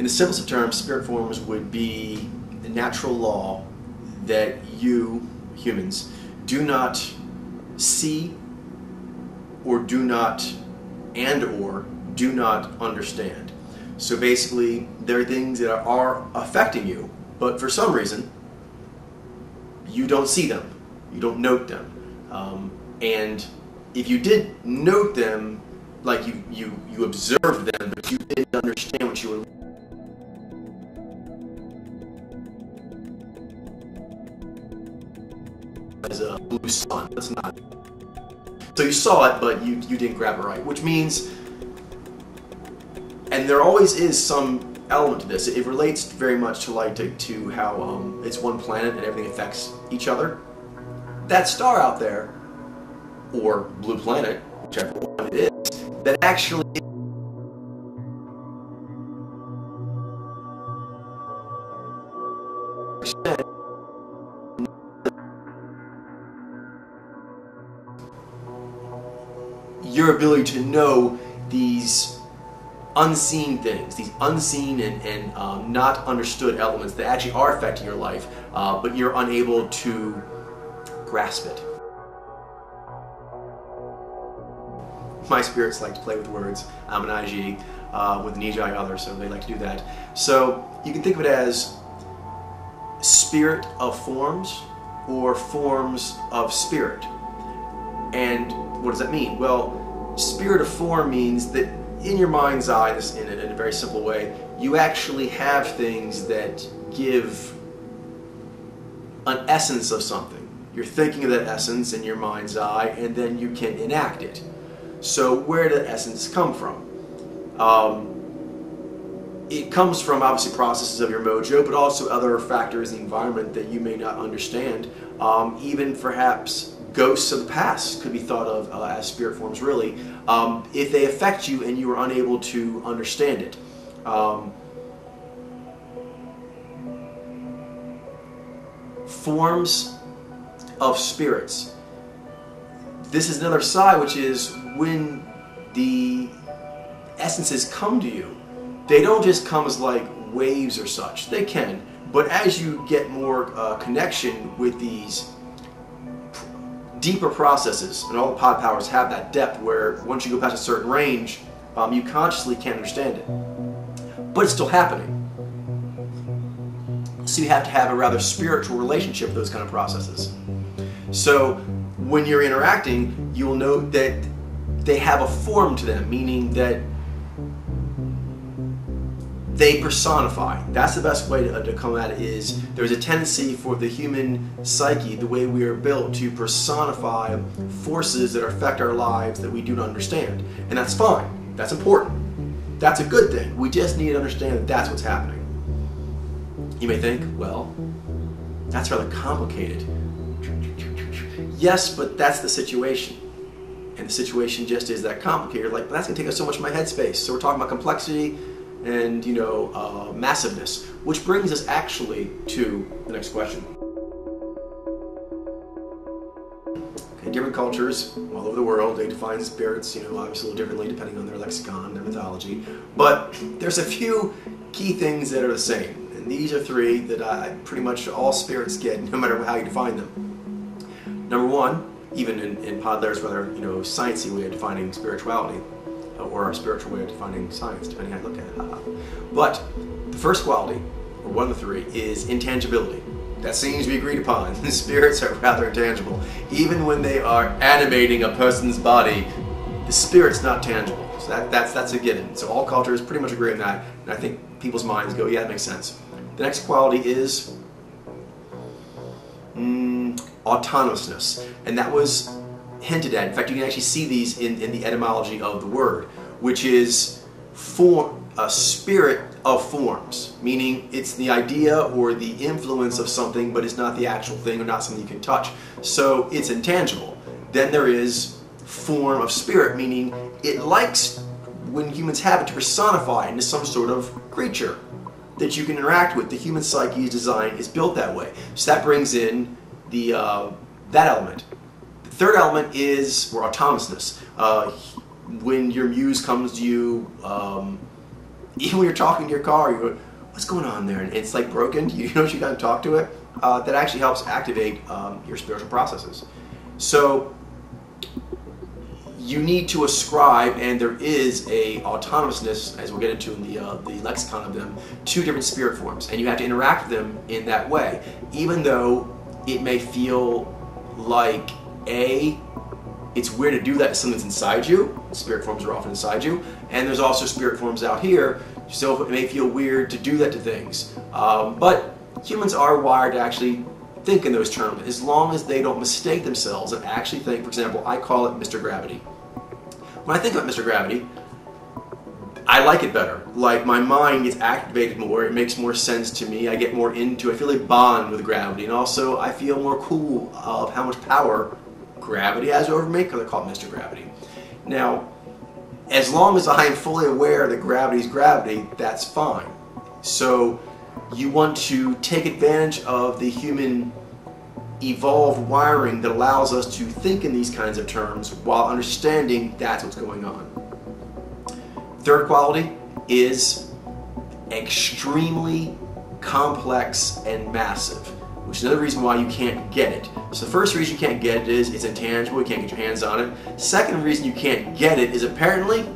In the simplest of terms, spirit forms would be the natural law that you, humans, do not see or do not understand. So basically, there are things that are affecting you, but for some reason, you don't see them, you don't note them. And if you did note them, like you observed them, but you didn't understand what you were as a blue sun. That's not. So you saw it, but you didn't grab it right, which means, and there always is some element to this. It relates very much to how it's one planet and everything affects each other. That star out there, or blue planet, whichever one it is, that actually your ability to know these unseen things, these unseen and not understood elements that actually are affecting your life, but you're unable to grasp it. My spirits like to play with words. I'm an IG with an EGI other, so they like to do that. So you can think of it as spirit of forms or forms of spirit. And what does that mean? Well, spirit of form means that in your mind's eye, in a very simple way, you actually have things that give an essence of something. You're thinking of that essence in your mind's eye, and then you can enact it. So where did essence come from? It comes from obviously processes of your mojo, but also other factors in the environment that you may not understand. Even perhaps ghosts of the past could be thought of as spirit forms, really, if they affect you and you are unable to understand it. Forms of spirits. This is another side, which is when the essences come to you, they don't just come as like waves or such. They can, but as you get more connection with these deeper processes, and all the pod powers have that depth where once you go past a certain range, you consciously can't understand it. But it's still happening. So you have to have a rather spiritual relationship with those kind of processes. So when you're interacting, you'll note that they have a form to them, meaning that they personify. That's the best way to come at it. Is there's a tendency for the human psyche, the way we are built, to personify forces that affect our lives that we do not understand. And that's fine. That's important. That's a good thing. We just need to understand that that's what's happening. You may think, well, that's rather complicated. Yes, but that's the situation. And the situation just is that complicated. Like, but that's going to take up so much of my headspace. So we're talking about complexity and, massiveness, which brings us actually to the next question. Okay, different cultures all over the world, they define spirits, obviously a little differently depending on their lexicon, their mythology. But there's a few key things that are the same. And these are three that pretty much all spirits get, no matter how you define them. Number one, even in Podler's rather, sciencey way of defining spirituality, or our spiritual way of defining science, depending how you look at it. But the first quality, or one of the three, is intangibility. That seems to be agreed upon. Spirits are rather intangible. Even when they are animating a person's body, the spirit's not tangible. So that's a given. So all cultures pretty much agree on that, and I think people's minds go, yeah, that makes sense. The next quality is autonomousness, and that was hinted at. In fact, you can actually see these in the etymology of the word, which is a spirit of forms, meaning it's the idea or the influence of something, but it's not the actual thing or not something you can touch. So it's intangible. Then there is form of spirit, meaning it likes, when humans have it, to personify into some sort of creature that you can interact with. The human psyche is designed, is built that way. So that brings in that element. The third element is autonomousness. When your muse comes to you, even when you're talking to your car, you go, what's going on there? And it's like broken. You know, you got to talk to it. That actually helps activate your spiritual processes. So you need to ascribe, and there is a autonomousness, as we'll get into in the lexicon of them, to different spirit forms, and you have to interact with them in that way, even though it may feel like it's weird to do that to something that's inside you. Spirit forms are often inside you, and there's also spirit forms out here, so it may feel weird to do that to things. But humans are wired to actually think in those terms, as long as they don't mistake themselves and actually think. For example, I call it Mr. Gravity. When I think about Mr. Gravity, I like it better. Like, my mind gets activated more, it makes more sense to me, I get more into it, I feel a bond with gravity, and also I feel more cool of how much power gravity has over me, because I call it Mr. Gravity. Now, as long as I am fully aware that gravity is gravity, that's fine. So you want to take advantage of the human evolved wiring that allows us to think in these kinds of terms while understanding that's what's going on. Third quality is extremely complex and massive, which is another reason why you can't get it. So the first reason you can't get it is it's intangible, you can't get your hands on it. Second reason you can't get it is apparently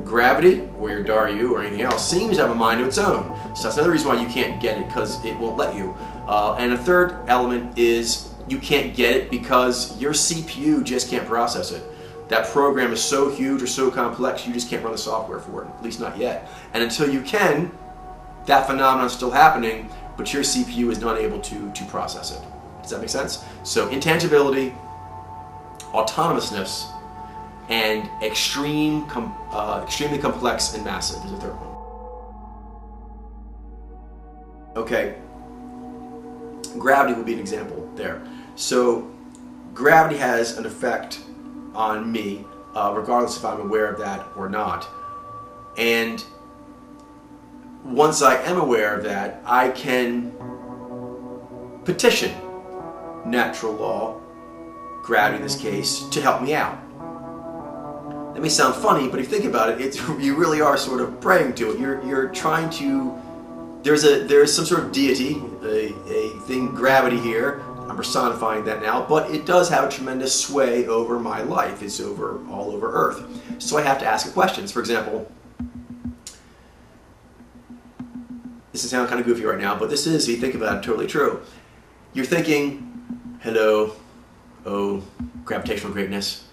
gravity, or your Daryu, or anything else, seems to have a mind of its own. So that's another reason why you can't get it, because it won't let you. And a third element is you can't get it because your CPU just can't process it. That program is so huge or so complex, you just can't run the software for it, at least not yet. And until you can, that phenomenon is still happening, but your CPU is not able to process it. Does that make sense? So intangibility, autonomousness, and extremely complex and massive is the third one. Okay, gravity would be an example there. So gravity has an effect on me, regardless if I'm aware of that or not. And once I am aware of that, I can petition natural law, gravity in this case, to help me out. That may sound funny, but if you think about it, you really are sort of praying to it. You're trying to. There's some sort of deity, a thing, gravity here. I'm personifying that now, but it does have a tremendous sway over my life. It's all over Earth. So I have to ask it questions. For example, this is sounding kind of goofy right now, but this is, if you think about it, totally true. You're thinking, hello, oh, gravitational greatness.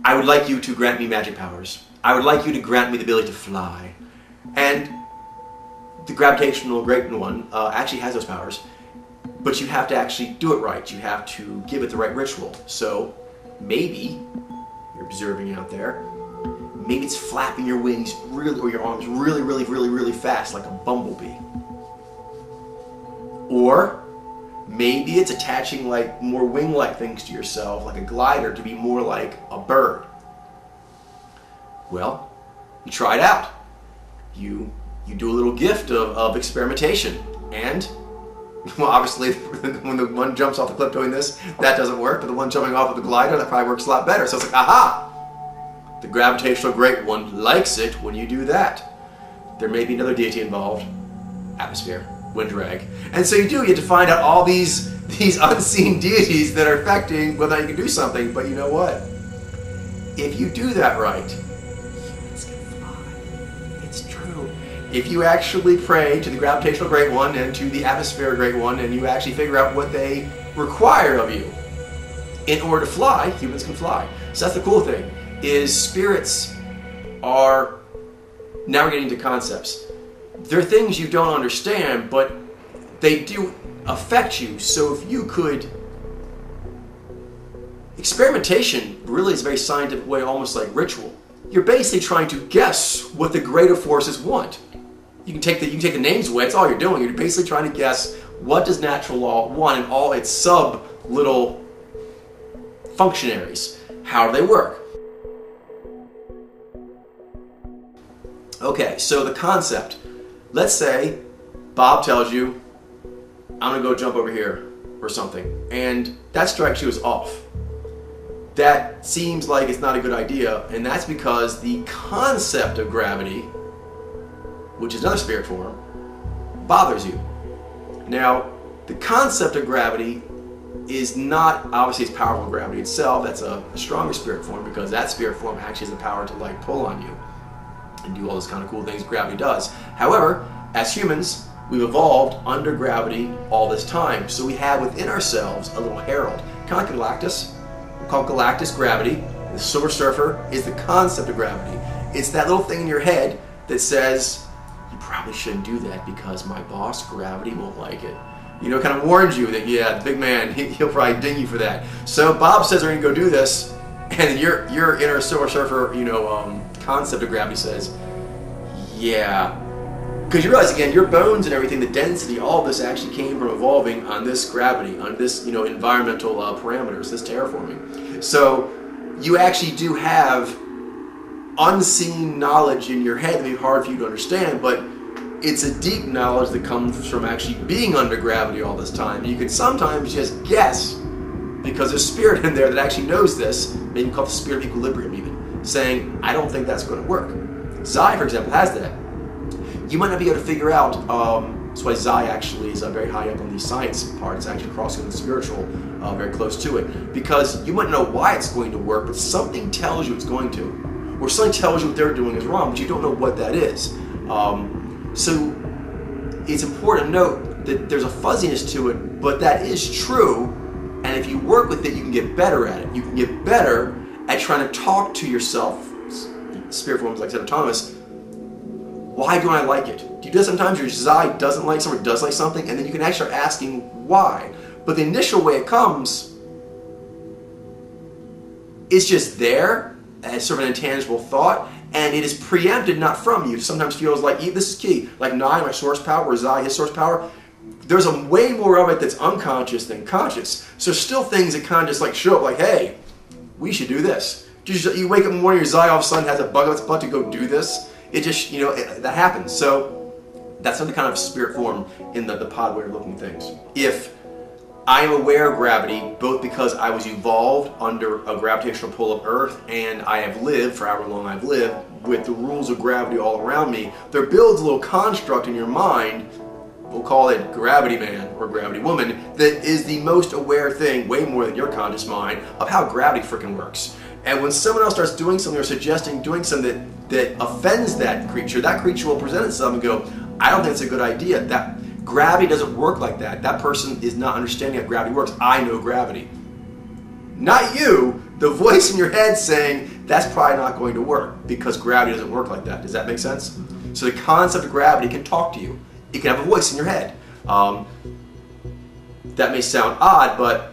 I would like you to grant me magic powers. I would like you to grant me the ability to fly. And the gravitational great one actually has those powers, but you have to actually do it right. You have to give it the right ritual. So maybe you're observing out there, maybe it's flapping your wings really, or your arms really, really, really, really fast like a bumblebee. Or maybe it's attaching like more wing-like things to yourself, like a glider, to be more like a bird. Well, you try it out. You do a little gift of experimentation, and well, obviously when the one jumps off the cliff doing this, that doesn't work, but the one jumping off of the glider, that probably works a lot better. So it's like, aha! The gravitational great one likes it when you do that. There may be another deity involved. Atmosphere, wind drag. And so you have to find out all these unseen deities that are affecting whether you can do something. But you know what? If you do that right, humans can fly. It's true. If you actually pray to the gravitational great one and to the atmosphere great one, and you actually figure out what they require of you in order to fly, humans can fly. So that's the cool thing, is spirits are, now we're getting into concepts. They're things you don't understand, but they do affect you. So if you could, experimentation really is a very scientific way, almost like ritual. You're basically trying to guess what the greater forces want. You can take the names away, that's all you're doing. You're basically trying to guess what does natural law want and all its sub little functionaries. How do they work? Okay, so the concept. Let's say Bob tells you, I'm gonna go jump over here or something, and that strikes you as off. That seems like it's not a good idea, and that's because the concept of gravity which is another spirit form, bothers you. Now, the concept of gravity is not obviously as powerful as gravity itself. That's a stronger spirit form, because that spirit form actually has the power to like pull on you and do all those kind of cool things gravity does. However, as humans, we've evolved under gravity all this time. So we have within ourselves a little herald, kind of like Galactus. We call Galactus gravity. The Silver Surfer is the concept of gravity. It's that little thing in your head that says, you probably shouldn't do that because my boss, gravity, won't like it. You know, kind of warns you that, yeah, the big man, he'll probably ding you for that. So Bob says, we're going to go do this, and your inner Silver Surfer, concept of gravity says, yeah. Because you realize, again, your bones and everything, the density, all of this actually came from evolving on this gravity, on this, environmental parameters, this terraforming. So you actually do have unseen knowledge in your head that may be hard for you to understand, but it's a deep knowledge that comes from actually being under gravity all this time. You can sometimes just guess, because there's spirit in there that actually knows this, maybe called the spirit of equilibrium even, saying, I don't think that's going to work. Zai, for example, has that. You might not be able to figure out, that's why Zai actually is very high up on the science part. It's actually crossing the spiritual, very close to it. Because you might know why it's going to work, but something tells you it's going to. Or something tells you what they're doing is wrong, but you don't know what that is. So it's important to note that there's a fuzziness to it, but that is true. And if you work with it, you can get better at it. You can get better at trying to talk to yourself. Spirit forms, like I said, autonomous. Why don't I like it? Do you do that sometimes? Your Zai doesn't like something or does like something, and then you can actually start asking why. But the initial way it comes, it's just there as sort of an intangible thought, and it is preempted not from you. It sometimes feels like, this is key, like Nai, my source power, or Zai, his source power, there's a way more of it that's unconscious than conscious. So still things that kind of just like show up like, hey, we should do this. You wake up in the morning, your Zai all of a sudden has a bug up its butt to go do this. It just, that happens. So that's another kind of spirit form in the pod way of looking at things. If I am aware of gravity, both because I was evolved under a gravitational pull of Earth and I have lived, for however long I've lived, with the rules of gravity all around me, there builds a little construct in your mind, we'll call it gravity man or gravity woman, that is the most aware thing, way more than your conscious mind, of how gravity freaking works. And when someone else starts doing something or suggesting doing something that offends that creature will present itself and go, I don't think it's a good idea. That gravity doesn't work like that. That person is not understanding how gravity works. I know gravity. Not you, the voice in your head saying, that's probably not going to work because gravity doesn't work like that. Does that make sense? So the concept of gravity can talk to you. It can have a voice in your head. That may sound odd, but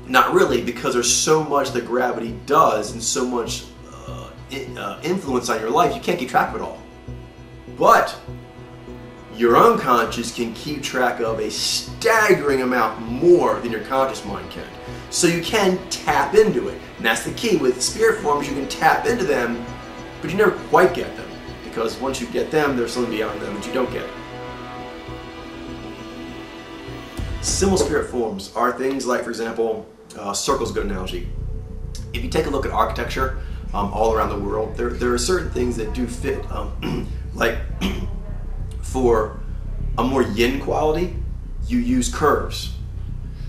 not really, because there's so much that gravity does and so much influence on your life, you can't keep track of it all. But your unconscious can keep track of a staggering amount more than your conscious mind can. So you can tap into it. And that's the key. With spirit forms, you can tap into them, but you never quite get them. Because once you get them, there's something beyond them that you don't get. Simple spirit forms are things like, for example, circle's a good analogy. If you take a look at architecture all around the world, there are certain things that do fit. Like for a more yin quality, you use curves.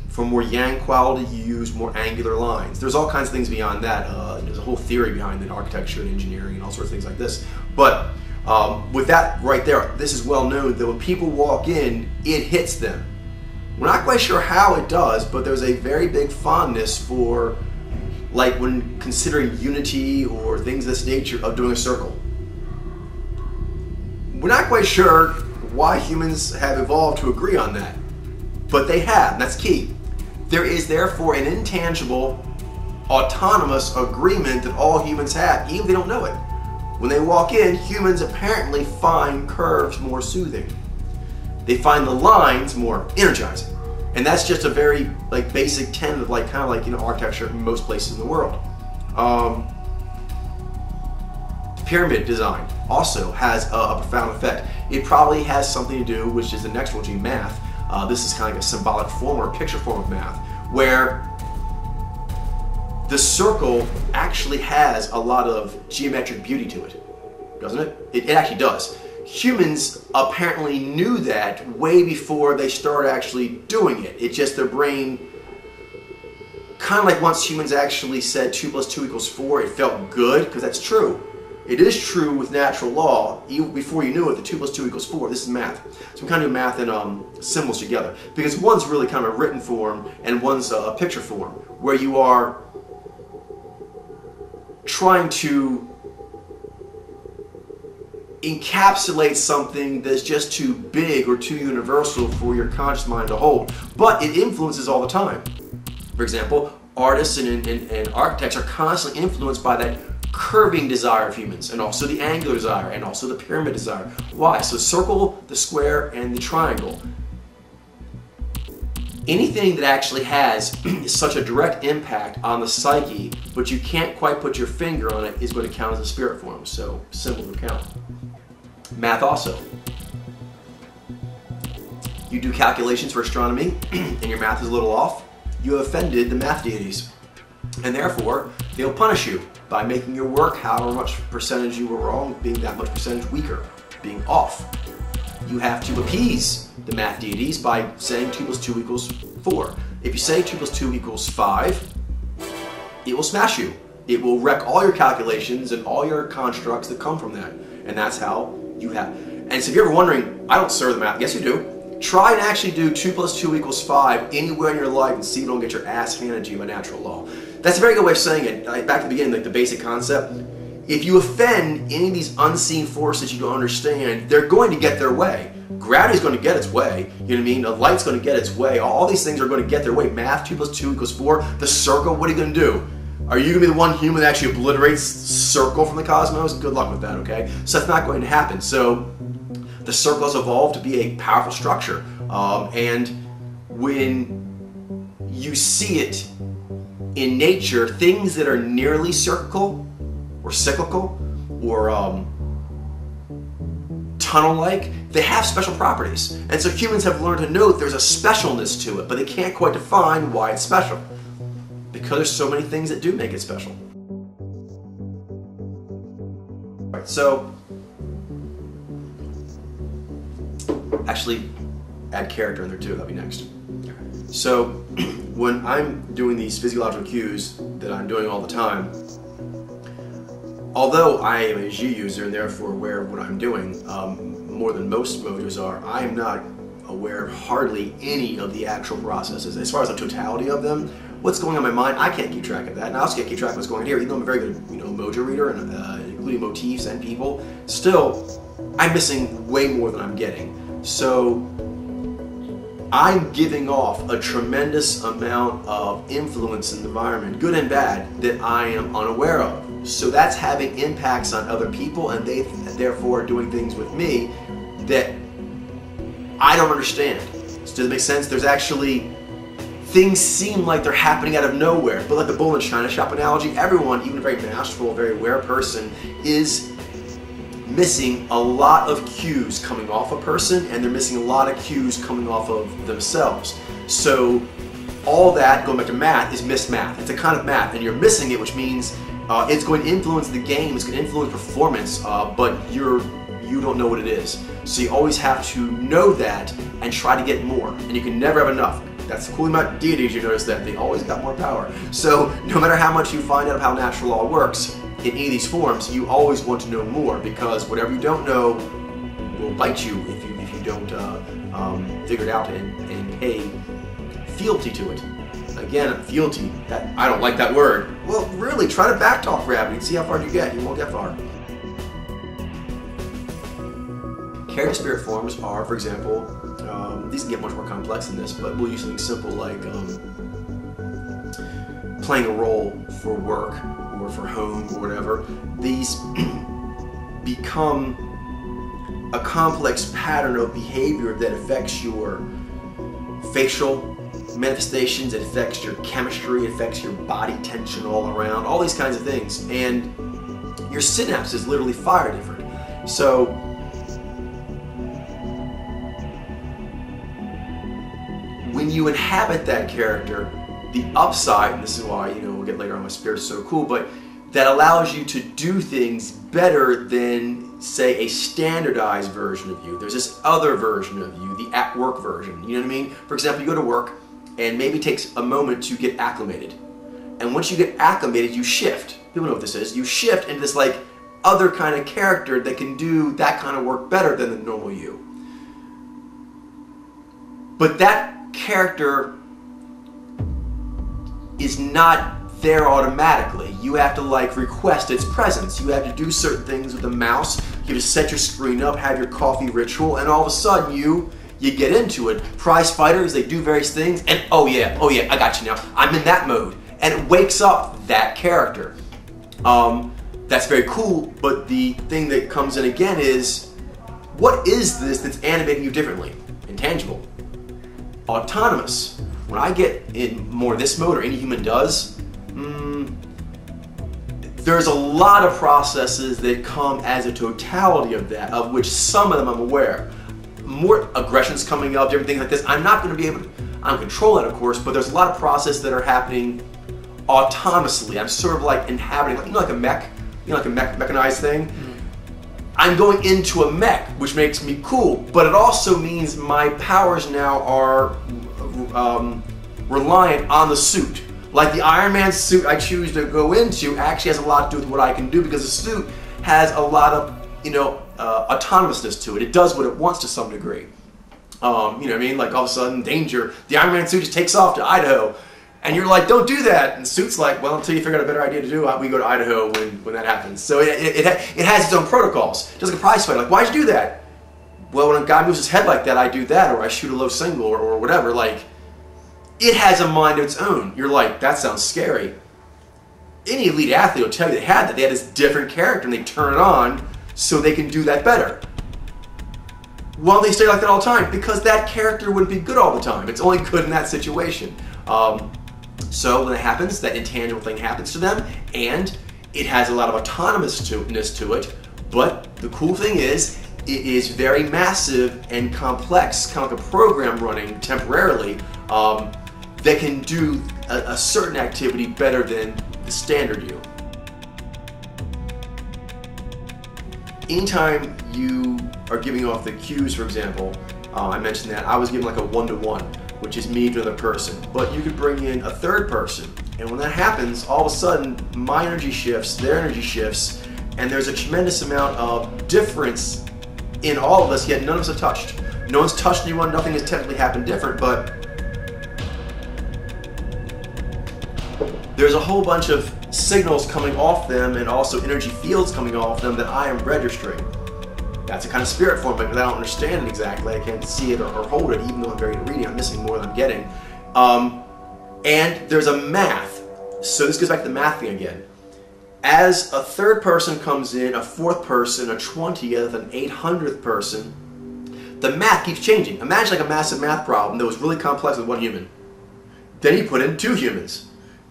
For more yang quality, you use more angular lines. There's all kinds of things beyond that. There's a whole theory behind it, architecture and engineering and all sorts of things like this. But with that right there, this is well known that when people walk in, it hits them. We're not quite sure how it does, but there's a very big fondness for, like when considering unity or things of this nature, of doing a circle. We're not quite sure why humans have evolved to agree on that, but they have, and that's key. There is therefore an intangible, autonomous agreement that all humans have, even if they don't know it. When they walk in, humans apparently find curves more soothing. They find the lines more energizing. And that's just a very basic tenet of architecture in most places in the world. Pyramid design also has a profound effect. It probably has something to do, which is the next one, math. This is kind of like a symbolic form or a picture form of math, where the circle actually has a lot of geometric beauty to it, doesn't it? It actually does. humans apparently knew that way before they started actually doing it. It's just their brain, kind of like once humans actually said 2 + 2 = 4, it felt good, because that's true. It is true with natural law. Even before you knew it, the 2 + 2 = 4. This is math. So we kind of do math and symbols together, because one's really kind of a written form and one's a picture form, where you are trying to encapsulate something that's just too big or too universal for your conscious mind to hold. But it influences all the time. For example, artists and architects are constantly influenced by that curving desire of humans, and also the angular desire, and also the pyramid desire. Why? So circle, the square, and the triangle. Anything that actually has such a direct impact on the psyche, but you can't quite put your finger on it, is going to count as a spirit form. So symbol would count. Math also. You do calculations for astronomy, and your math is a little off, you have offended the math deities. And therefore, they'll punish you by making your work, however much percentage you were wrong, being that much percentage weaker, being off. You have to appease the math deities by saying 2 + 2 = 4. If you say 2 + 2 = 5, it will smash you. It will wreck all your calculations and all your constructs that come from that. And that's how you have. And so if you're ever wondering, I don't serve the math. Yes, you do. Try and actually do 2 + 2 = 5 anywhere in your life and see if you don't get your ass handed to you by natural law. That's a very good way of saying it. Back to the beginning, like the basic concept. If you offend any of these unseen forces you don't understand, they're going to get their way. Gravity's going to get its way. You know what I mean? The light's going to get its way. All these things are going to get their way. Math, 2 + 2 = 4. The circle, what are you going to do? Are you going to be the one human that actually obliterates circle from the cosmos? Good luck with that, okay? So that's not going to happen. So the circle has evolved to be a powerful structure. And when you see it in nature, things that are nearly cyclical or tunnel-like, they have special properties. And so humans have learned to know that there's a specialness to it, but they can't quite define why it's special, because there's so many things that do make it special. All right, so actually add character in there too, that'll be next. So when I'm doing these physiological cues that I'm doing all the time, although I am a G user and therefore aware of what I'm doing, more than most mojos are, I am not aware of hardly any of the actual processes. As far as the totality of them, what's going on in my mind, I can't keep track of that. And I also can't keep track of what's going on here, even though I'm a very good mojo reader, and including motifs and people. Still, I'm missing way more than I'm getting. So I'm giving off a tremendous amount of influence in the environment, good and bad, that I am unaware of. So that's having impacts on other people, and they therefore are doing things with me that I don't understand. Does it make sense? There's actually, things seem like they're happening out of nowhere, but like the bull in China shop analogy, everyone, even a very masterful, very aware person, is missing a lot of cues coming off a person, and they're missing a lot of cues coming off of themselves. So all that, going back to math, is missed math. It's a kind of math, and you're missing it, which means it's going to influence the game, it's going to influence performance, but you don't know what it is. So you always have to know that and try to get more, and you can never have enough. That's the cool thing about deities, you notice that they always got more power. So no matter how much you find out of how natural law works, in any of these forms, you always want to know more, because whatever you don't know will bite you if you don't figure it out and pay fealty to it. Again, fealty, that, I don't like that word. Well, really, try to backtalk gravity and see how far you get. You won't get far. Character spirit forms are, for example, these can get much more complex than this, but we'll use something simple like playing a role for work or for home or whatever. These become a complex pattern of behavior that affects your facial manifestations, it affects your chemistry, it affects your body tension all around, all these kinds of things. And your synapses literally fire different. So when you inhabit that character, the upside, and this is why, we'll get later on why spirit's so cool, but that allows you to do things better than say, a standardized version of you. There's this other version of you, the at-work version. You know what I mean? For example, you go to work, and maybe it takes a moment to get acclimated. And once you get acclimated, you shift. People know what this is. You shift into this like other kind of character that can do that kind of work better than the normal you. But that character is not there automatically. You have to like request its presence. You have to do certain things with the mouse. You have to set your screen up, have your coffee ritual, and all of a sudden you get into it. Prize fighters, they do various things, and oh yeah, I got you now. I'm in that mode. And it wakes up that character. That's very cool, but the thing that comes in again is, what is this that's animating you differently? Intangible. Autonomous. When I get in more this mode, or any human does, there's a lot of processes that come as a totality of that, of which some of them I'm aware. More aggression's coming up, different things like this. I'm not going to be able to, I don't control that, of course, but there's a lot of processes that are happening autonomously. I'm sort of like inhabiting, like, like a mech, like a mechanized thing. I'm going into a mech, which makes me cool, but it also means my powers now are reliant on the suit. Like the Iron Man suit I choose to go into actually has a lot to do with what I can do, because the suit has a lot of, autonomousness to it. It does what it wants to some degree. You know what I mean? Like all of a sudden, danger, the Iron Man suit just takes off to Idaho. And you're like, don't do that. And the suit's like, well, until you figure out a better idea to do, we go to Idaho when that happens. So it has its own protocols. Just like a prize fight. Like, why'd you do that? Well, when a guy moves his head like that, I do that, or I shoot a low single, or whatever. Like, it has a mind of its own. You're like, that sounds scary. Any elite athlete will tell you they had that. They had this different character, and they turn it on so they can do that better. Well, they stay like that all the time, because that character wouldn't be good all the time. It's only good in that situation. So when it happens, that intangible thing happens to them, and it has a lot of autonomousness to it, but the cool thing is, it is very massive and complex, kind of like a program running temporarily, that can do a certain activity better than the standard you. Anytime you are giving off the cues, for example, I mentioned that I was giving like a one-to-one, which is me to another person. But you could bring in a third person, and when that happens, all of a sudden my energy shifts, their energy shifts, and there's a tremendous amount of difference in all of us, yet none of us are touched. No one's touched anyone, nothing has technically happened different, but there's a whole bunch of signals coming off them and also energy fields coming off them that I am registering. That's a kind of spirit form, but I don't understand it exactly. I can't see it or hold it, even though I'm very good at reading. I'm missing more than I'm getting. And there's a math. So this goes back to the math thing again. As a third person comes in, a fourth person, a 20th, an 800th person, the math keeps changing. Imagine like a massive math problem that was really complex with one human. Then you put in 2 humans.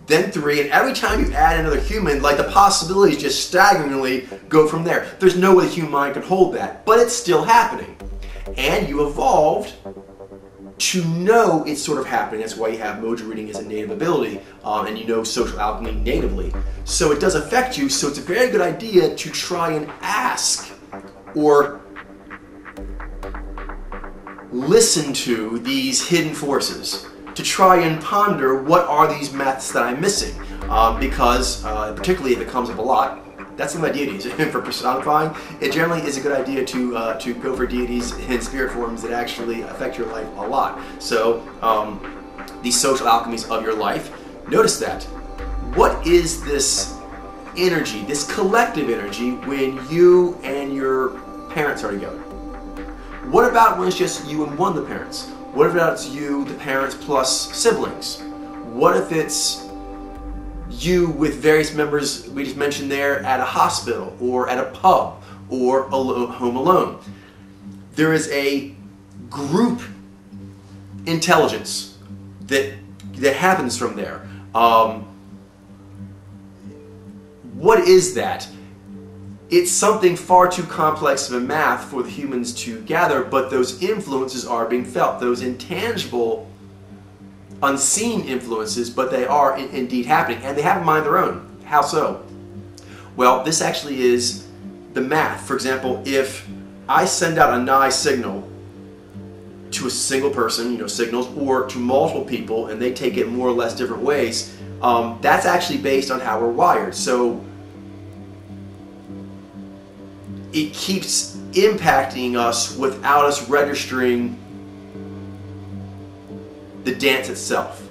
Then 3, and every time you add another human, like the possibilities just staggeringly go from there. There's no way the human mind can hold that, but it's still happening. And you evolved to know it's sort of happening. That's why you have mojo reading as a native ability, and you know social alchemy natively. So it does affect you, so it's a very good idea to try and ask or listen to these hidden forces, to try and ponder what are these maths that I'm missing, because particularly if it comes up a lot, that's the my deities. For personifying, it generally is a good idea to go for deities in spirit forms that actually affect your life a lot. So these social alchemies of your life, notice that. What is this energy, this collective energy, when you and your parents are together? What about when it's just you and one of the parents? What if it's you, the parents, plus siblings? What if it's you with various members we just mentioned there at a hospital, or at a pub, or home alone? There is a group intelligence that happens from there. What is that? It's something far too complex of a math for the humans to gather, but those influences are being felt. Those intangible, unseen influences, but they are indeed happening, and they have a mind of their own. How so? Well, this actually is the math. For example, if I send out a nigh signal to a single person, signals, or to multiple people, and they take it more or less different ways, that's actually based on how we're wired. So it keeps impacting us without us registering the dance itself.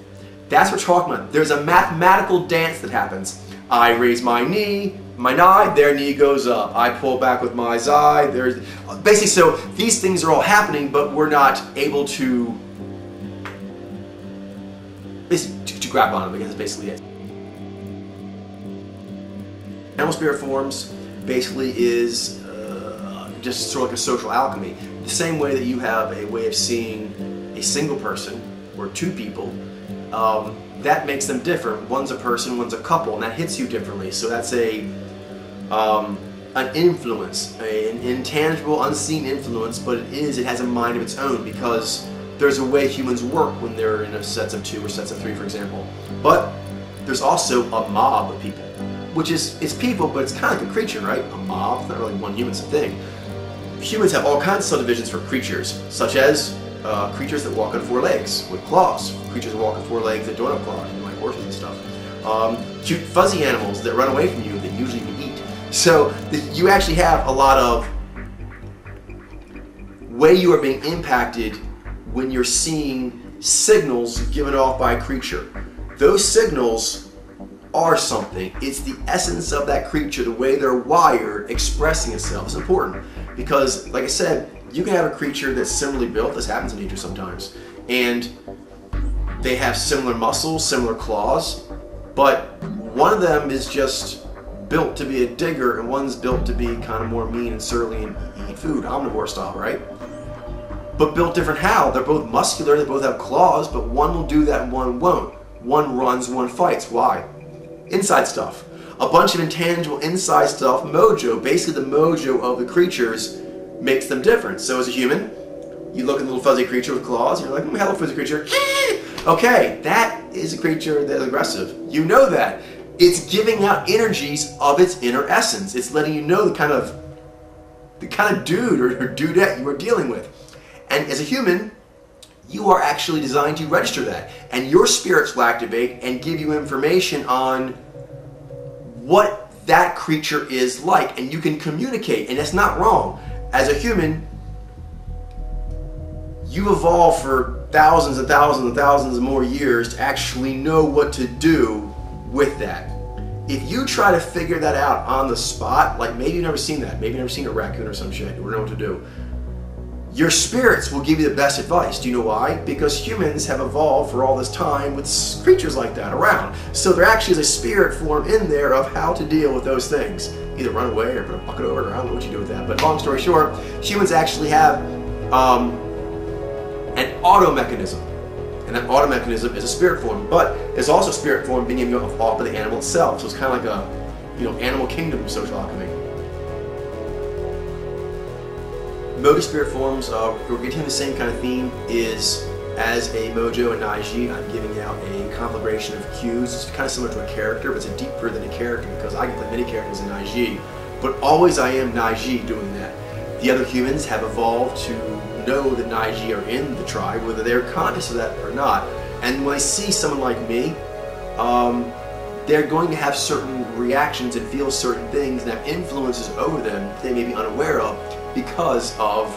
That's what we're talking about. There's a mathematical dance that happens. I raise my knee, my nigh, their knee goes up. I pull back with my zai, there's... Basically, so these things are all happening, but we're not able to grab on them, because that's basically it. Animal spirit forms basically is just sort of like a social alchemy. The same way that you have a way of seeing a single person or two people, that makes them different. One's a person, one's a couple, and that hits you differently. So that's an influence, an intangible, unseen influence, but it has a mind of its own, because there's a way humans work when they're in sets of 2 or sets of 3, for example. But there's also a mob of people, which it's people, but it's kind of like a creature, right? A mob, it's not really one human, it's a thing. Humans have all kinds of subdivisions for creatures, such as creatures that walk on 4 legs with claws, creatures that walk on 4 legs that don't have claws, like horses and stuff. Cute fuzzy animals that run away from you that usually you eat. So you actually have a lot of way you are being impacted when you're seeing signals given off by a creature. Those signals are something. It's the essence of that creature, the way they're wired, expressing itself. It's important because, like I said, you can have a creature that's similarly built. This happens in nature sometimes, and they have similar muscles, similar claws, but one of them is just built to be a digger, and one's built to be kind of more mean and surly and eat food, omnivore style, right? But built different how? They're both muscular, they both have claws, but one will do that and one won't. One runs, one fights. Why? Inside stuff. A bunch of intangible inside stuff, mojo, basically the mojo of the creatures makes them different. So as a human, you look at a little fuzzy creature with claws, and you're like, hello fuzzy creature. Okay, that is a creature that's aggressive. You know that. It's giving out energies of its inner essence. It's letting you know the kind of dude or dudette you are dealing with. And as a human, you are actually designed to register that. And your spirits will activate and give you information on what that creature is like. And you can communicate, and that's not wrong. As a human, you evolved for thousands and thousands and thousands of more years to actually know what to do with that. If you try to figure that out on the spot, like maybe you've never seen that, maybe you've never seen a raccoon or some shit, you don't know what to do, your spirits will give you the best advice. Do you know why? Because humans have evolved for all this time with creatures like that around. So there actually is a spirit form in there of how to deal with those things. Either run away or put a bucket over it, or I don't know what you do with that. But long story short, humans actually have an auto mechanism. And that auto mechanism is a spirit form. But there's also a spirit form being given off by the animal itself. So it's kind of like a animal kingdom social alchemy. Mojo spirit forms, we're getting the same kind of theme, is as a Mojo and Naiji, I'm giving out a conflagration of cues. It's kind of similar to a character, but it's deeper than a character because I can play many characters in Naiji, but always I am Naiji doing that. The other humans have evolved to know that Naiji are in the tribe, whether they're conscious of that or not. And when I see someone like me, they're going to have certain reactions and feel certain things and have influences over them they may be unaware of, because of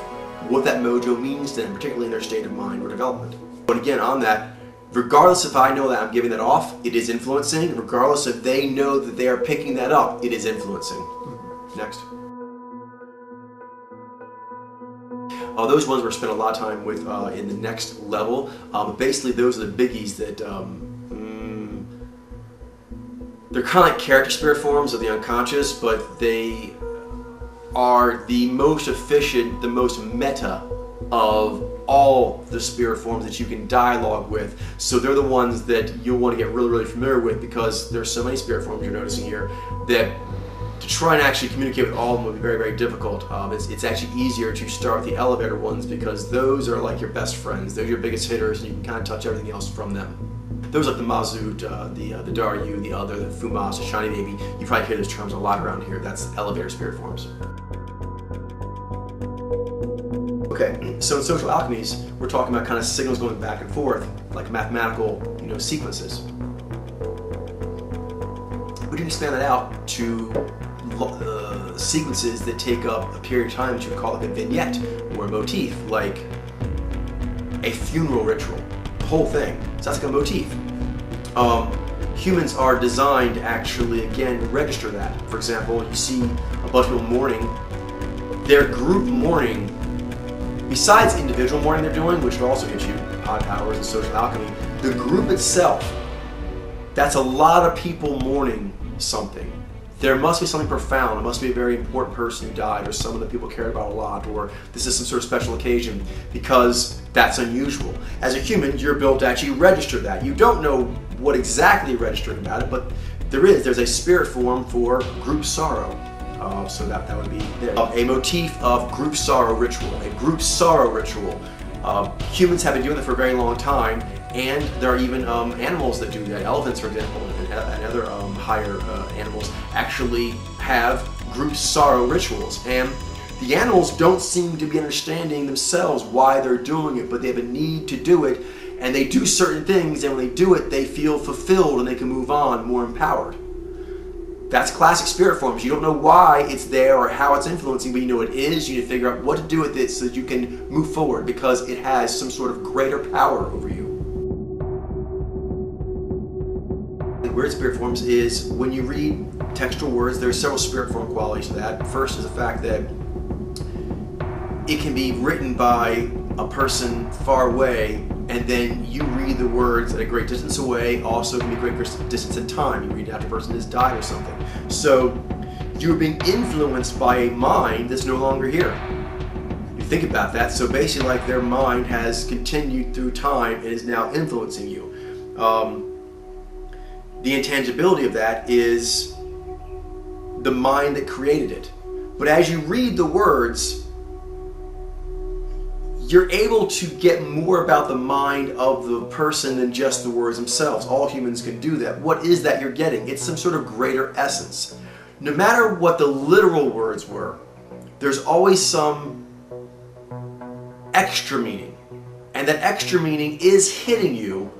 what that mojo means to them, particularly in their state of mind or development. But again, on that, regardless if I know that I'm giving that off, it is influencing. Regardless if they know that they are picking that up, it is influencing. Next. Those ones we're spending a lot of time with in the next level. Basically, those are the biggies that they're kind of like character spirit forms of the unconscious, but they are the most efficient, the most meta of all the spirit forms that you can dialogue with. So they're the ones that you'll want to get really, really familiar with, because there's so many spirit forms you're noticing here that to try and actually communicate with all of them would be very, very difficult. It's actually easier to start with the elevator ones, because those are like your best friends. They're your biggest hitters, and you can kind of touch everything else from them. Those like the Mazut, the Daryu, the Other, the Fumas, the Shiny Baby. You probably hear those terms a lot around here. That's elevator spirit forms. Okay, so in social alchemies, we're talking about kind of signals going back and forth, like mathematical, sequences. We can expand that out to sequences that take up a period of time that you would call like a vignette or a motif, like a funeral ritual, the whole thing. So that's like a motif. Humans are designed to actually, again, register that. For example, you see a bunch of people mourning. Their group mourning, besides individual mourning they're doing, which will also get you high powers and social alchemy, the group itself, that's a lot of people mourning something. There must be something profound. It must be a very important person who died, or someone that people cared about a lot, or this is some sort of special occasion, because that's unusual. As a human, you're built to actually register that. You don't know what exactly you're registering about it, but there's a spirit form for group sorrow. So that would be there. A motif of group sorrow ritual, a group sorrow ritual. Humans have been doing that for a very long time, and there are even animals that do that. Elephants, for example, and other higher animals actually have group sorrow rituals. And the animals don't seem to be understanding themselves why they're doing it, but they have a need to do it, and they do certain things, and when they do it, they feel fulfilled and they can move on more empowered. That's classic spirit forms. You don't know why it's there or how it's influencing, but you know it is. You need to figure out what to do with it so that you can move forward, because it has some sort of greater power over you. Weird spirit forms is when you read textual words, there's several spirit form qualities to that. First is the fact that it can be written by a person far away, and then you read the words at a great distance away. Also can be a great distance in time. You read it after a person has died or something. So you're being influenced by a mind that's no longer here. You think about that. So basically, like, their mind has continued through time and is now influencing you. The intangibility of that is the mind that created it. But as you read the words, you're able to get more about the mind of the person than just the words themselves. All humans can do that. What is that you're getting? It's some sort of greater essence. No matter what the literal words were, there's always some extra meaning. And that extra meaning is hitting you.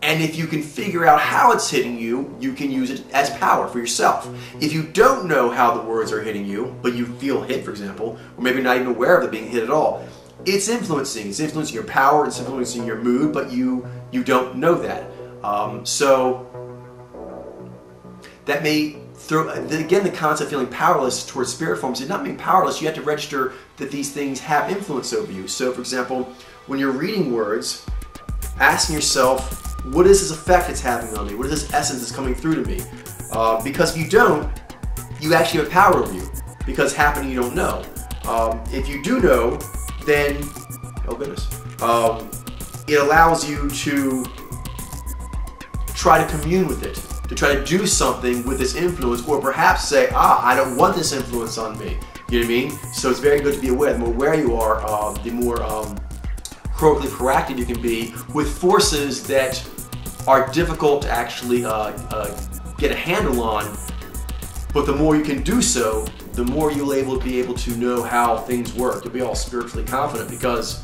And if you can figure out how it's hitting you, you can use it as power for yourself. If you don't know how the words are hitting you, but you feel hit, for example, or maybe not even aware of it being hit at all, it's influencing your power, it's influencing your mood, but you don't know that. So that may throw, again, the concept of feeling powerless towards spirit forms did not mean powerless. You have to register that these things have influence over you. So, for example, when you're reading words, asking yourself, what is this effect it's having on me? What is this essence that's coming through to me? Because if you don't, you actually have power over you, because happening you don't know. If you do know, then, oh goodness, it allows you to try to commune with it, to try to do something with this influence, or perhaps say, I don't want this influence on me. You know what I mean? So it's very good to be aware. The more aware you are, the more heroically proactive you can be with forces that are difficult to actually get a handle on. But the more you can do so, the more you'll be able to know how things work. You'll be all spiritually confident, because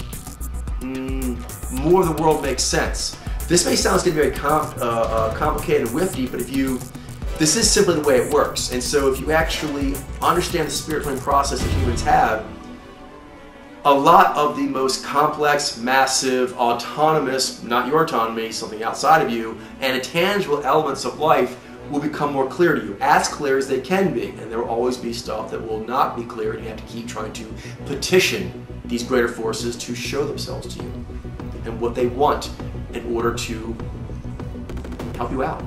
more of the world makes sense. This may sound very complicated and whiffy, but this is simply the way it works. And so if you actually understand the spirit flame process that humans have, a lot of the most complex, massive, autonomous, not your autonomy, something outside of you, and intangible elements of life will become more clear to you, as clear as they can be. And there will always be stuff that will not be clear, and you have to keep trying to petition these greater forces to show themselves to you and what they want in order to help you out.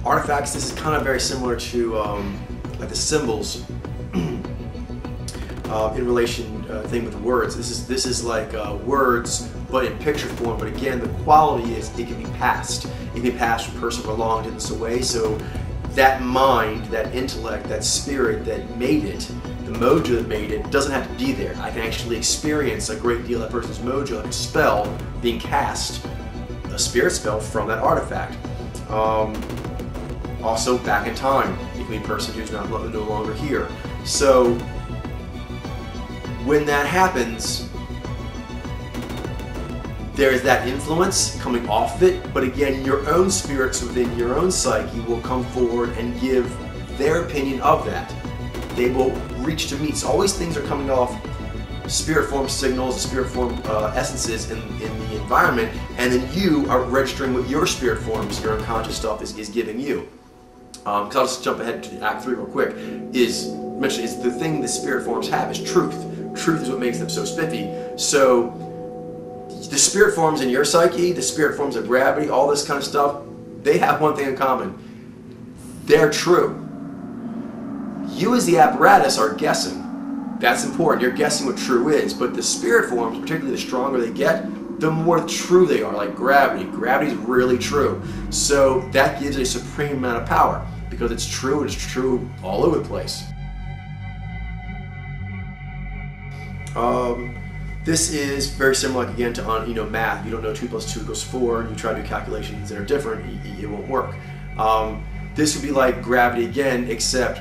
Artifacts, this is kind of very similar to like the symbols in relation thing with words. This is like words, but in picture form. But again, the quality is it can be passed. It can be passed from person for a long distance away. So that mind, that intellect, that spirit that made it, the the mojo that made it doesn't have to be there. I can actually experience a great deal of that person's mojo, like a spell being cast, a spirit spell from that artifact. Also, back in time, it can be a person who's no longer here. So, when that happens, there's that influence coming off of it, but again, your own spirits within your own psyche will come forward and give their opinion of that. They will reach to meet. So always things are coming off spirit form signals, spirit form essences in the environment, and then you are registering what your spirit forms, your unconscious stuff is giving you. Because I'll just jump ahead to Act 3 real quick, is the thing the spirit forms have is truth. Truth is what makes them so spiffy. So the spirit forms in your psyche, the spirit forms of gravity, all this kind of stuff, they have one thing in common. They're true. You as the apparatus are guessing. That's important. You're guessing what true is. But the spirit forms, particularly the stronger they get, the more true they are, like gravity. Gravity is really true. So that gives a supreme amount of power because it's true and it's true all over the place. This is very similar, like, again, to math. You don't know 2 + 2 = 4, and you try to do calculations that are different, it won't work. This would be like gravity again, except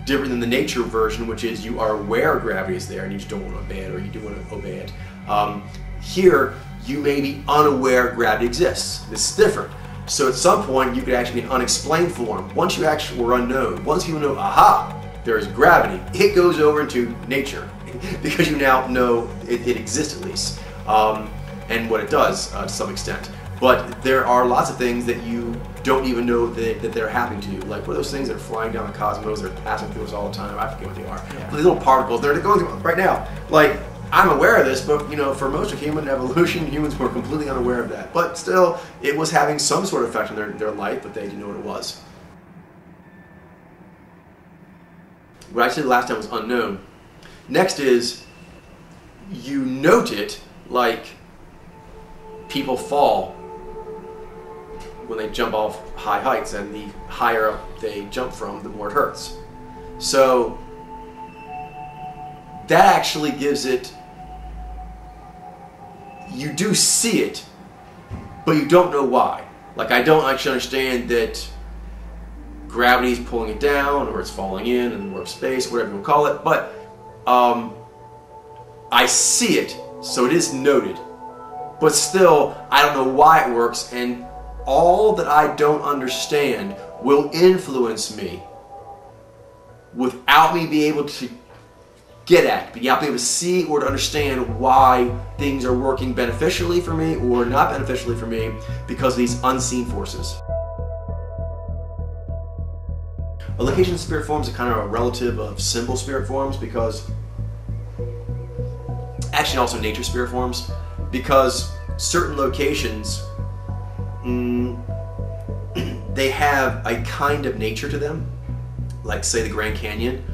different than the nature version, which is you are aware gravity is there and you just don't want to obey it, or you do want to obey it. Here, you may be unaware gravity exists. This is different. So at some point, you could actually be in unexplained form. Once you actually were unknown, once people know, aha, there is gravity, it goes over into nature because you now know it exists at least, and what it does to some extent. But there are lots of things that you don't even know that they're happening to you. Like, what are those things that are flying down the cosmos, they're passing through us all the time? I forget what they are. Yeah. These little particles, they're going through right now. Like, I'm aware of this, but for most of human evolution, humans were completely unaware of that. But still, it was having some sort of effect on their life, but they didn't know what it was. What I said last time was unknown. Next is, you note it like people fall when they jump off high heights, and the higher up they jump from, the more it hurts. So that actually gives it, you do see it, but you don't know why. Like, I don't actually understand that gravity is pulling it down, or it's falling in, and warp space, whatever you call it, but I see it, so it is noted. But still, I don't know why it works, and all that I don't understand will influence me without me being able to get at, being able to see or to understand why things are working beneficially for me or not beneficially for me because of these unseen forces. A location spirit forms are kind of a relative of symbol spirit forms, because actually also nature spirit forms, because certain locations, they have a kind of nature to them, like say the Grand Canyon,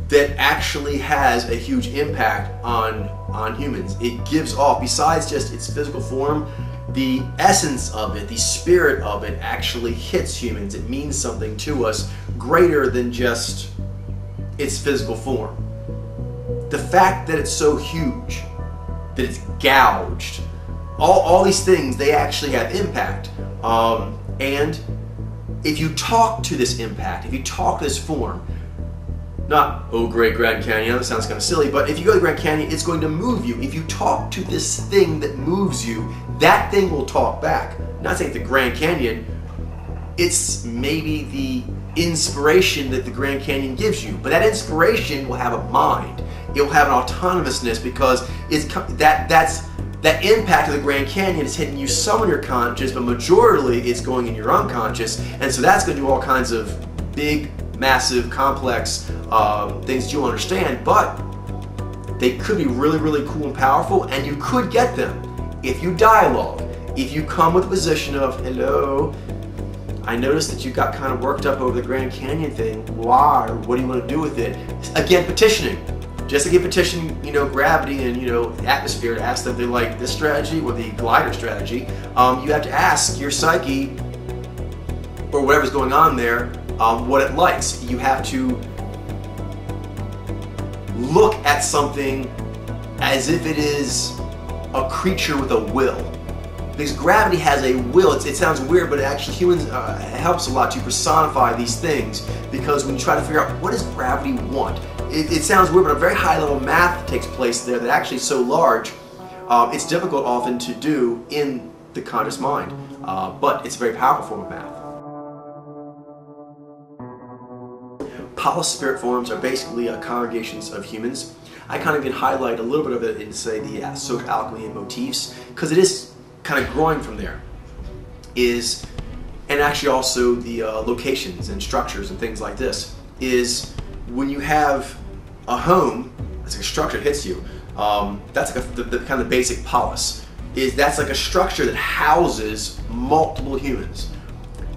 that actually has a huge impact on humans. It gives off, besides just its physical form, the essence of it, the spirit of it actually hits humans. It means something to us greater than just its physical form. The fact that it's so huge, that it's gouged, all these things, they actually have impact. And if you talk to this impact, if you talk to this form, not, oh great Grand Canyon, that sounds kind of silly, but if you go to the Grand Canyon, it's going to move you. If you talk to this thing that moves you, that thing will talk back. Not saying the Grand Canyon, it's maybe the inspiration that the Grand Canyon gives you, but that inspiration will have a mind. It will have an autonomousness, because it's that impact of the Grand Canyon is hitting you some in your conscious, but majorly it's going in your unconscious, and so that's going to do all kinds of big, massive, complex things that you'll understand, but they could be really, really cool and powerful, and you could get them if you dialogue. If you come with a position of, hello, I noticed that you got kind of worked up over the Grand Canyon thing. Why? Or what do you want to do with it? Again, petitioning. Just like you petition, gravity and, the atmosphere, to ask them, they like this strategy or the glider strategy, you have to ask your psyche, or whatever's going on there, what it likes. You have to look at something as if it is a creature with a will. Because gravity has a will. It sounds weird, but actually humans helps a lot to personify these things, because when you try to figure out what does gravity want, it sounds weird, but a very high level math takes place there that actually is so large, it's difficult often to do in the conscious mind, but it's a very powerful form of math. Palace spirit forms are basically congregations of humans. I kind of can highlight a little bit of it in, say, the social alchemy and motifs, because it is kind of growing from there, and actually also the locations and structures and things like this, is when you have a home, it's like a structure that hits you, that's like the kind of basic polis, that's like a structure that houses multiple humans.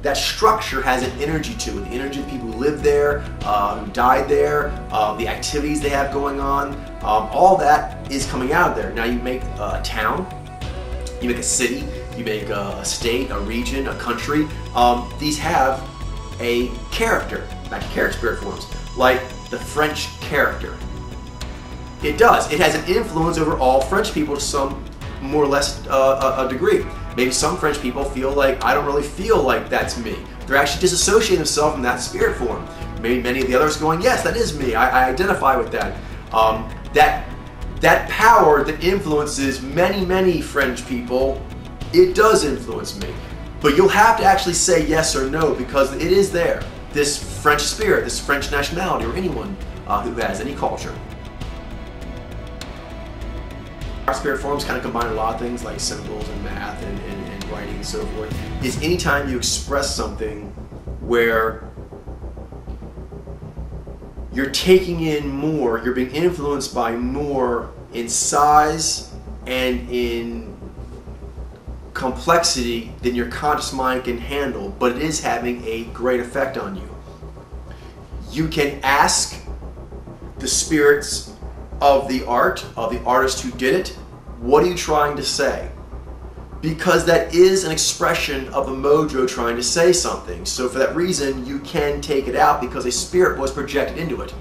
That structure has an energy to it, the energy of the people who live there, who died there, the activities they have going on, all that is coming out of there. Now you make a town, you make a city, you make a state, a region, a country. These have a character, back to character spirit forms, like the French character. It does. It has an influence over all French people to some more or less a degree. Maybe some French people feel like, I don't really feel like that's me. They're actually disassociating themselves from that spirit form. Maybe many of the others going, yes, that is me. I identify with that. That power that influences many French people, it does influence me. But you'll have to actually say yes or no, because it is there. This French spirit, this French nationality, or anyone who has any culture. Our spirit forms kind of combine a lot of things like symbols and math and writing and so forth. Is anytime you express something where you're taking in more, you're being influenced by more in size and in complexity than your conscious mind can handle, but it is having a great effect on you. You can ask the spirits of the art, of the artist who did it, what are you trying to say? Because that is an expression of a mojo trying to say something. So for that reason, you can take it out because a spirit was projected into it.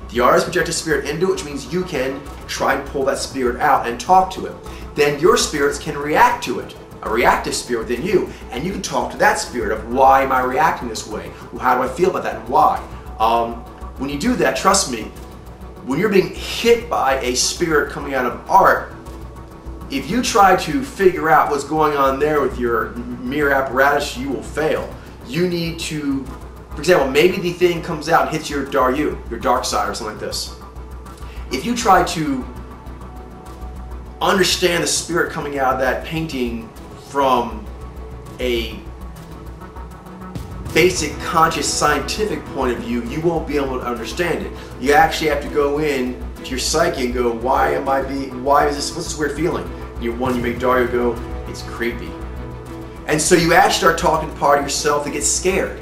The artist projected a spirit into it, which means you can try and pull that spirit out and talk to it. Then your spirits can react to it, a reactive spirit within you, and you can talk to that spirit of, why am I reacting this way? How do I feel about that and why? When you do that, trust me, when you're being hit by a spirit coming out of art, if you try to figure out what's going on there with your mirror apparatus, you will fail. You need to, for example, maybe the thing comes out and hits your Daryu, your dark side or something like this. If you try to understand the spirit coming out of that painting from a basic conscious scientific point of view, you won't be able to understand it. You actually have to go in to your psyche and go, why is this, what's this weird feeling? You make Daryu go, it's creepy. And so you actually start talking to part of yourself that gets scared.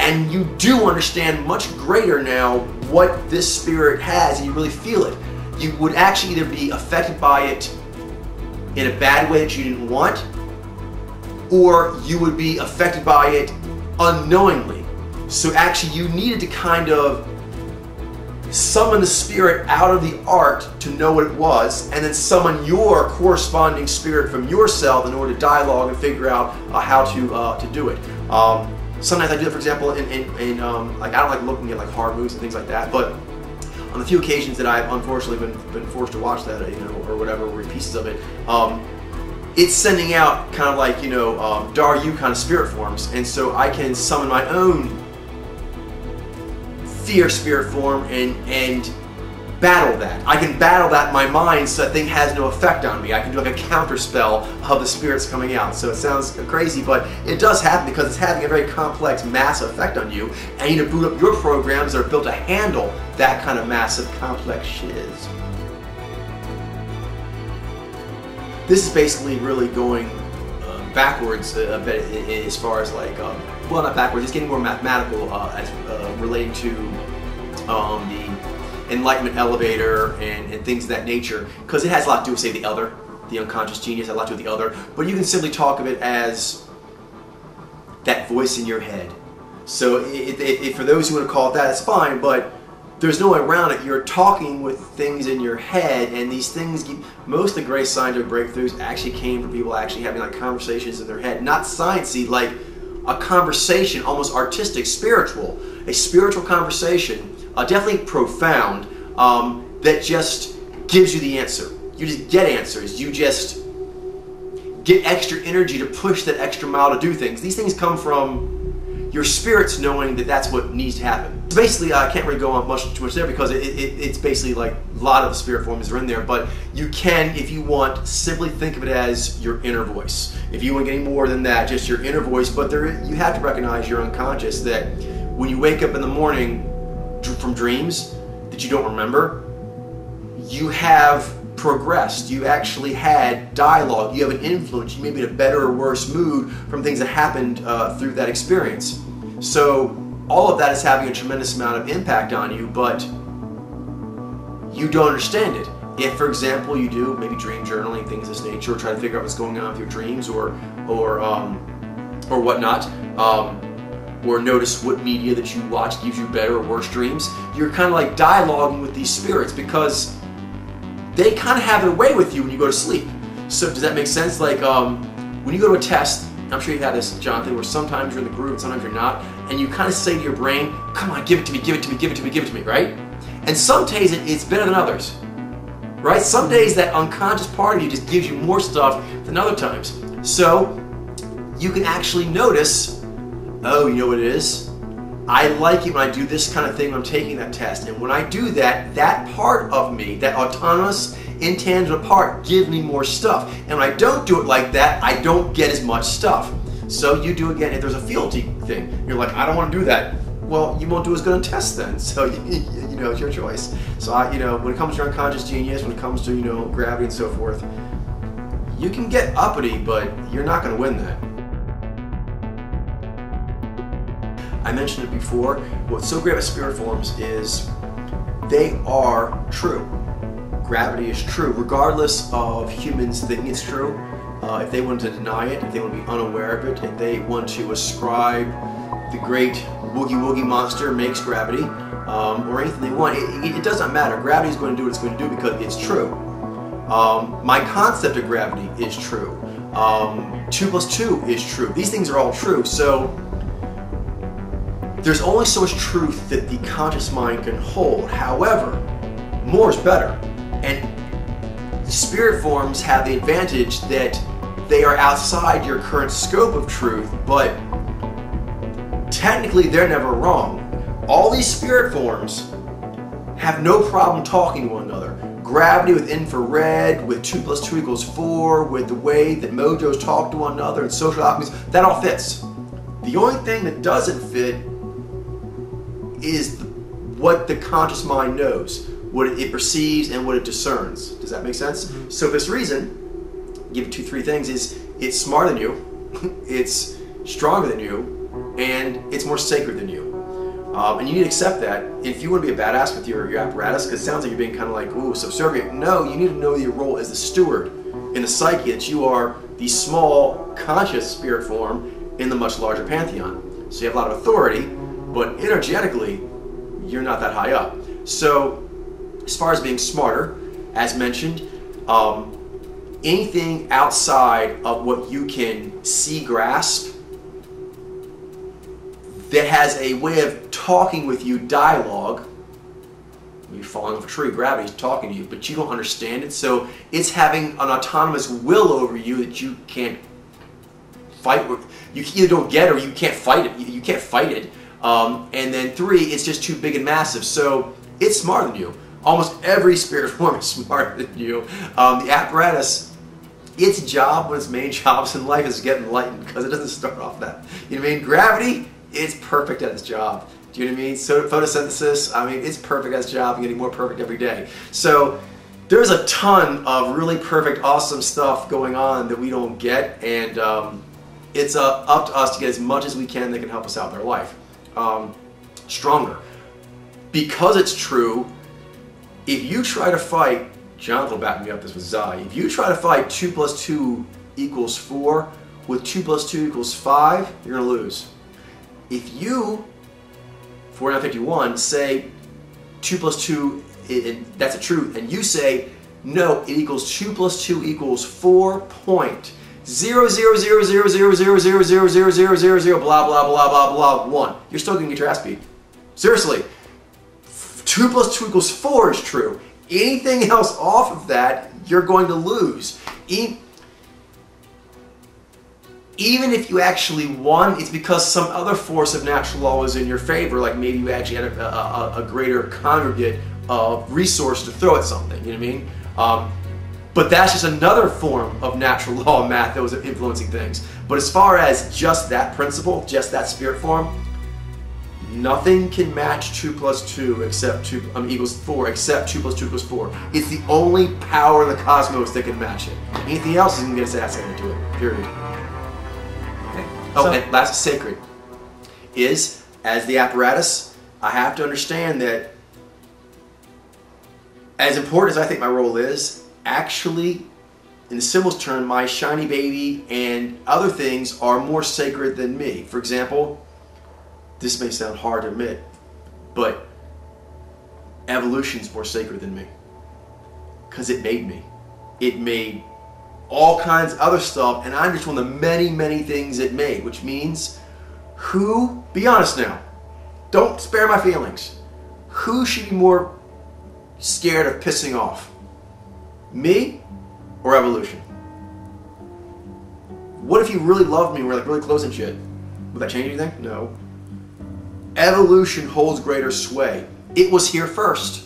And you do understand much greater now what this spirit has, and you really feel it. You would actually either be affected by it in a bad way that you didn't want, or you would be affected by it unknowingly. So actually you needed to kind of summon the spirit out of the art to know what it was, and then summon your corresponding spirit from yourself in order to dialogue and figure out how to do it. Sometimes I do that, for example, like I don't like looking at like horror movies and things like that, but on the few occasions that I've unfortunately been forced to watch that, or whatever, or pieces of it, it's sending out kind of like, Daryu kind of spirit forms, and so I can summon my own fear spirit form and battle that. I can battle that in my mind so that thing has no effect on me. I can do like a counter spell of the spirits coming out. So it sounds crazy, but it does happen because it's having a very complex, massive effect on you, and you need to boot up your programs that are built to handle that kind of massive, complex shiz. This is basically really going backwards a bit as far as like, well, not backwards, it's getting more mathematical as relating to the Enlightenment elevator and things of that nature, because it has a lot to do with, say, the other, the unconscious genius, has a lot to do with the other, but you can simply talk of it as that voice in your head. So for those who want to call it that, it's fine, but there's no way around it. You're talking with things in your head, and these things, most of the great scientific breakthroughs actually came from people actually having like conversations in their head. Not sciencey, like a conversation, almost artistic, spiritual. A spiritual conversation, definitely profound, that just gives you the answer. You just get answers. You just get extra energy to push that extra mile to do things. These things come from your spirits knowing that that's what needs to happen. So basically, I can't really go on too much there because it's basically like a lot of the spirit forms are in there, but you can, if you want, simply think of it as your inner voice. If you want to get any more than that, just your inner voice, but you have to recognize your unconscious, that when you wake up in the morning from dreams that you don't remember, you have progressed. You actually had dialogue. You have an influence. You may be in a better or worse mood from things that happened through that experience. So all of that is having a tremendous amount of impact on you, but you don't understand it. If, for example, you do maybe dream journaling, things of this nature, or try to figure out what's going on with your dreams, or whatnot, or notice what media that you watch gives you better or worse dreams, you're kind of like dialoguing with these spirits because they kind of have their way with you when you go to sleep. So does that make sense? Like when you go to a test, I'm sure you've had this, Jonathan, where sometimes you're in the groove and sometimes you're not, and you kind of say to your brain, come on, give it to me, give it to me, give it to me, give it to me, right? And some days it's better than others, right? Some days that unconscious part of you just gives you more stuff than other times. So you can actually notice, oh, you know what it is? I like it when I do this kind of thing when I'm taking that test. And when I do that, that part of me, that autonomous, intangible part, gives me more stuff. And when I don't do it like that, I don't get as much stuff. So you do again, if there's a fealty thing, you're like, I don't want to do that. Well, you won't do as good on tests then. So, you know, it's your choice. So, when it comes to unconscious genius, when it comes to, gravity and so forth, you can get uppity, but you're not going to win that. I mentioned it before. What's so great about spirit forms is they are true. Gravity is true, regardless of humans thinking it's true. If they want to deny it, if they want to be unaware of it, if they want to ascribe the great Woogie Woogie monster makes gravity, or anything they want, it does not matter. Gravity is going to do what it's going to do because it's true. My concept of gravity is true. 2 + 2 is true. These things are all true. So there's only so much truth that the conscious mind can hold. However, more is better. And spirit forms have the advantage that they are outside your current scope of truth, but technically they're never wrong. All these spirit forms have no problem talking to one another. Gravity with infrared, with 2 + 2 = 4, with the way that mojos talk to one another and social alchemies, that all fits. The only thing that doesn't fit is what the conscious mind knows, what it perceives and what it discerns. Does that make sense? Mm-hmm. So for this reason, give it 2, 3 things, is it's smarter than you, it's stronger than you, and it's more sacred than you. And you need to accept that. If you want to be a badass with your apparatus, because it sounds like you're being kind of like, ooh, subservient. No, you need to know your role as the steward in the psyche, that you are the small, conscious spirit form in the much larger pantheon. So you have a lot of authority, but energetically, you're not that high up. So as far as being smarter, as mentioned, anything outside of what you can see, grasp, that has a way of talking with you, dialogue. You're falling off a tree, gravity's talking to you, but you don't understand it, so it's having an autonomous will over you that you can't fight with. You either don't get it or you can't fight it. You can't fight it. And then 3, it's just too big and massive, so it's smarter than you. Almost every spirit form is smarter than you. The apparatus, its job, one of its main jobs in life is to get enlightened, because it doesn't start off that. You know what I mean? Gravity, it's perfect at its job. Do you know what I mean? So photosynthesis, I mean, it's perfect at its job and getting more perfect every day. So there's a ton of really perfect, awesome stuff going on that we don't get, and it's up to us to get as much as we can that can help us out in our life. Stronger. Because it's true, if you try to fight, Jonathan will back me up this with Zai, if you try to fight 2 + 2 = 4 with 2 + 2 = 5, you're going to lose. If you, 4951, say, 2 plus 2, that's a truth, and you say, no, it equals 2 plus 2 equals 4.0000000000000 blah blah blah blah blah 1. You're still gonna get your ass beat. Seriously. 2 plus 2 equals 4 is true. Anything else off of that, you're going to lose. Even if you actually won, it's because some other force of natural law is in your favor, like maybe you actually had a greater congregate of resource to throw at something, you know what I mean? But that's just another form of natural law math that was influencing things. But as far as just that principle, just that spirit form, nothing can match 2 plus 2 except 2 equals 4, except 2 plus 2 equals 4. It's the only power in the cosmos that can match it. Anything else is going to get its ass into it, period. Okay. Oh, and last, sacred is, as the apparatus, I have to understand that as important as I think my role is, actually, in the symbols term, my shiny baby and other things are more sacred than me. For example, this may sound hard to admit, but evolution is more sacred than me. Because it made me. It made all kinds of other stuff, and I'm just one of the many, many things it made, which means be honest now, don't spare my feelings. Who should be more scared of pissing off? Me or evolution? What if you really loved me and we're like really close and shit? Would that change anything? No. Evolution holds greater sway. It was here first.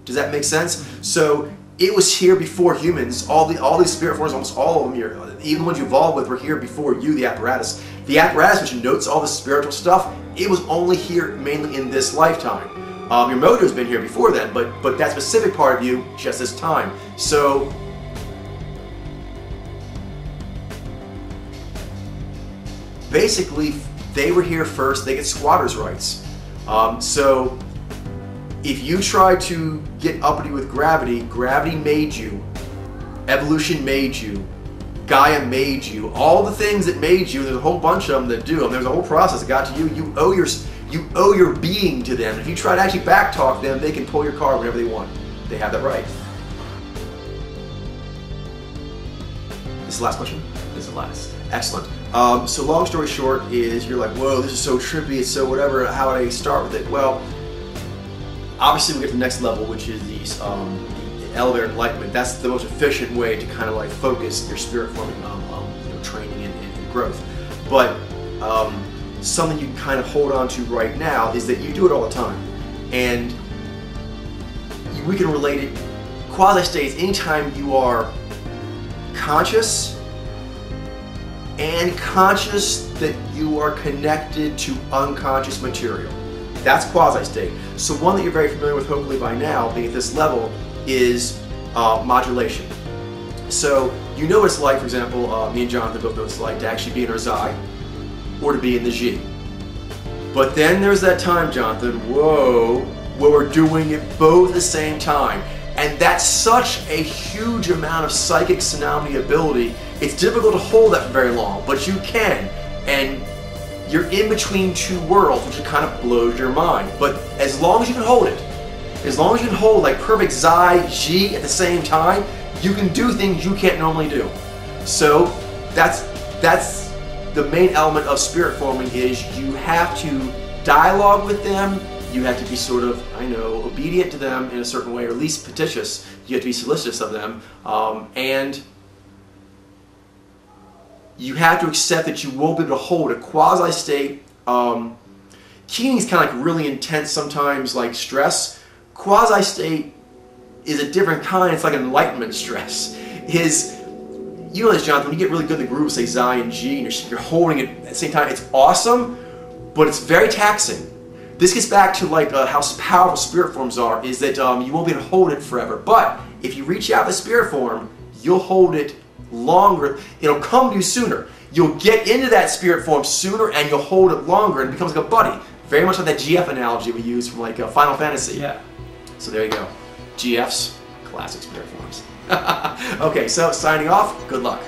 Does that make sense? So it was here before humans. All these spirit forms, almost all of them here, even the ones you evolved with, were here before you, the apparatus. The apparatus, which notes all the spiritual stuff, it was only here mainly in this lifetime. Your mojo's been here before then, but that specific part of you, just this time. So basically, they were here first. They get squatters' rights. So if you try to get uppity with gravity, gravity made you. Evolution made you. Gaia made you. All the things that made you, there's a whole bunch of them that do them. There's a whole process that got to you. You owe your being to them. If you try to actually backtalk them, they can pull your car whenever they want. They have that right. This is the last question? This is the last. Excellent. So long story short is, you're like, whoa, this is so trippy, it's so whatever, how would I start with it? Well, obviously we get to the next level, which is the elevator enlightenment. That's the most efficient way to kind of like focus your spirit forming training and growth. But something you can kind of hold on to right now is that you do it all the time. And we can relate it, quasi-states, anytime you are conscious and conscious that you are connected to unconscious material. That's quasi-state. So one that you're very familiar with hopefully by now, being at this level, is modulation. So you know what it's like, for example, me and Jonathan both know what it's like to actually be in our Xi or to be in the Ji. But then there's that time, Jonathan, whoa, where we're doing it both at the same time. And that's such a huge amount of psychic synonymy ability. It's difficult to hold that for very long, but you can. And you're in between two worlds, which kind of blows your mind. But as long as you can hold it, as long as you can hold like perfect Xi, Ji at the same time, you can do things you can't normally do. So that's the main element of spirit forming, is you have to dialogue with them. You have to be sort of, obedient to them in a certain way, or at least petitious. You have to be solicitous of them. And you have to accept that you won't be able to hold a quasi-state. Keening is kind of like really intense, sometimes like stress. Quasi-state is a different kind. It's like an enlightenment stress. You know this, Jonathan, when you get really good in the groove, say Xi and Ji, and you're holding it at the same time, it's awesome, but it's very taxing. This gets back to like how powerful spirit forms are, is that you won't be able to hold it forever. But if you reach out the spirit form, you'll hold it longer. It'll come to you sooner. You'll get into that spirit form sooner, and you'll hold it longer, and it becomes like a buddy. Very much like that GF analogy we use from like Final Fantasy. Yeah. So there you go. GFs, classic spirit forms. Okay, so signing off, good luck.